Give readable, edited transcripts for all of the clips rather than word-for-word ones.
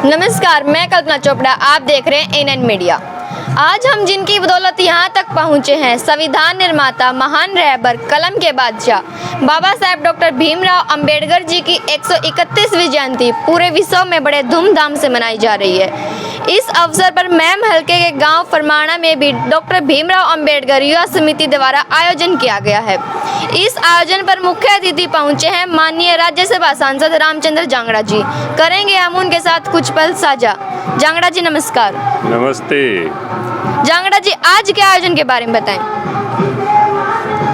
नमस्कार, मैं कल्पना चोपड़ा, आप देख रहे हैं एएनएन मीडिया। आज हम जिनकी बदौलत यहाँ तक पहुँचे हैं, संविधान निर्माता, महान रहबर, कलम के बादशाह बाबा साहेब डॉक्टर भीमराव अंबेडकर जी की 131वीं जयंती पूरे विश्व में बड़े धूमधाम से मनाई जा रही है। इस अवसर पर मैम हल्के के गांव फरमाना में भी डॉक्टर भीमराव अंबेडकर युवा समिति द्वारा आयोजन किया गया है। इस आयोजन पर मुख्य अतिथि पहुंचे हैं माननीय राज्यसभा सांसद रामचंद्र जांगड़ा जी। करेंगे हम उनके साथ कुछ पल साझा। जांगड़ा जी नमस्कार। नमस्ते। जांगड़ा जी, आज के आयोजन के बारे में बताएं।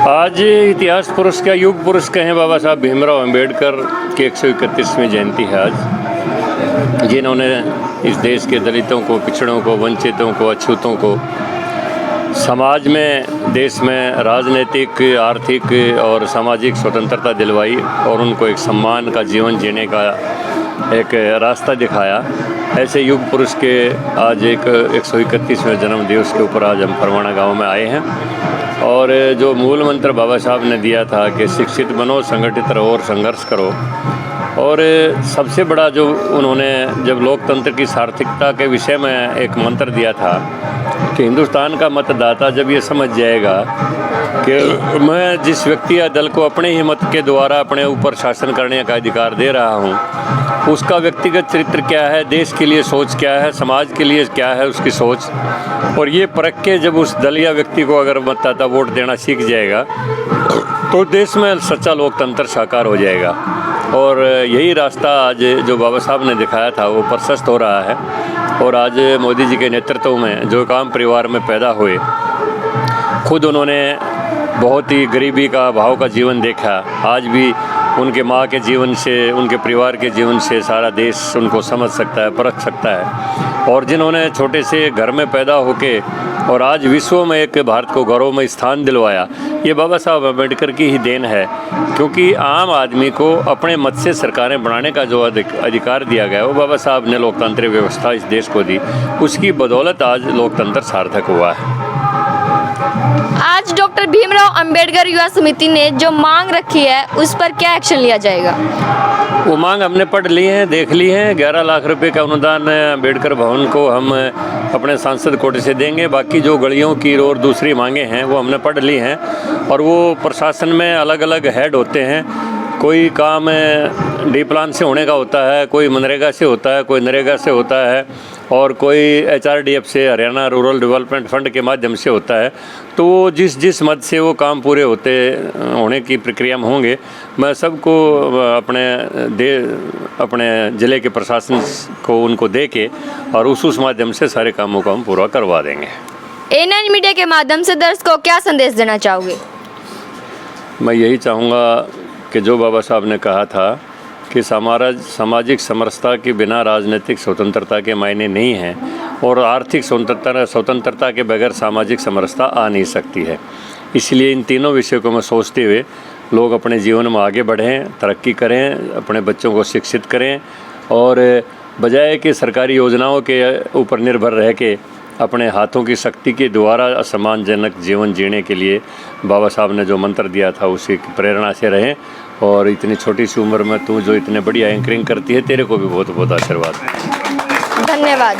आज इतिहास पुरुष का युग पुरुष कहें बाबा साहब भीमराव अंबेडकर की 131वीं जयंती है आज, जिन्होंने इस देश के दलितों को, पिछड़ों को, वंचितों को, अछूतों को समाज में, देश में राजनीतिक, आर्थिक और सामाजिक स्वतंत्रता दिलवाई और उनको एक सम्मान का जीवन जीने का एक रास्ता दिखाया। ऐसे युग पुरुष के आज एक 131वें जन्म दिवस के ऊपर आज हम फरमाना गांव में आए हैं और जो मूल मंत्र बाबा साहब ने दिया था कि शिक्षित बनो, संगठित रहो और संघर्ष करो, और सबसे बड़ा जो उन्होंने जब लोकतंत्र की सार्थकता के विषय में एक मंत्र दिया था कि हिंदुस्तान का मतदाता जब ये समझ जाएगा कि मैं जिस व्यक्ति या दल को अपने ही मत के द्वारा अपने ऊपर शासन करने का अधिकार दे रहा हूँ, उसका व्यक्तिगत चरित्र क्या है, देश के लिए सोच क्या है, समाज के लिए क्या है उसकी सोच, और ये परख के जब उस दल या व्यक्ति को अगर मतदाता वोट देना सीख जाएगा तो देश में सच्चा लोकतंत्र साकार हो जाएगा। और यही रास्ता आज जो बाबा साहब ने दिखाया था वो प्रशस्त हो रहा है। और आज मोदी जी के नेतृत्व में जो काम परिवार में पैदा हुए, खुद उन्होंने बहुत ही गरीबी का भाव का जीवन देखा। आज भी उनके माँ के जीवन से, उनके परिवार के जीवन से सारा देश उनको समझ सकता है, परख सकता है। और जिन्होंने छोटे से घर में पैदा होके और आज विश्व में एक भारत को गौरवमय स्थान दिलवाया, ये बाबा साहब अम्बेडकर की ही देन है। क्योंकि आम आदमी को अपने मत से सरकारें बनाने का जो अधिकार दिया गया वो बाबा साहब ने लोकतांत्रिक व्यवस्था इस देश को दी, उसकी बदौलत आज लोकतंत्र सार्थक हुआ है। आज डॉक्टर भीमराव अंबेडकर युवा समिति ने जो मांग रखी है उस पर क्या एक्शन लिया जाएगा? वो मांग हमने पढ़ ली है, देख ली है। 11 लाख रुपए का अनुदान अंबेडकर भवन को हम अपने सांसद कोटे से देंगे। बाकी जो गलियों की और दूसरी मांगे हैं वो हमने पढ़ ली हैं। और वो प्रशासन में अलग अलग हेड होते हैं, कोई काम डी प्लान से होने का होता है, कोई मनरेगा से होता है, कोई नरेगा से होता है, और कोई HRDF से, हरियाणा रूरल डेवलपमेंट फंड के माध्यम से होता है। तो वो जिस मद से वो काम पूरे होने की प्रक्रिया में होंगे, मैं सबको अपने ज़िले के प्रशासन को उनको दे के और उस माध्यम से सारे कामों को हम पूरा करवा देंगे। एएनएन मीडिया के माध्यम से दर्शकों को क्या संदेश देना चाहोगे? मैं यही चाहूँगा कि जो बाबा साहब ने कहा था कि सामाजिक समरसता के बिना राजनीतिक स्वतंत्रता के मायने नहीं हैं, और आर्थिक स्वतंत्रता के बगैर सामाजिक समरसता आ नहीं सकती है। इसलिए इन तीनों विषयों को मैं सोचते हुए लोग अपने जीवन में आगे बढ़ें, तरक्की करें, अपने बच्चों को शिक्षित करें, और बजाय कि सरकारी योजनाओं के ऊपर निर्भर रह के अपने हाथों की शक्ति के द्वारा असम्मानजनक जीवन जीने के लिए बाबा साहब ने जो मंत्र दिया था उसी की प्रेरणा से रहें। और इतनी छोटी सी उम्र में तू जो इतने बड़ी एंकरिंग करती है, तेरे को भी बहुत बहुत आशीर्वाद। धन्यवाद।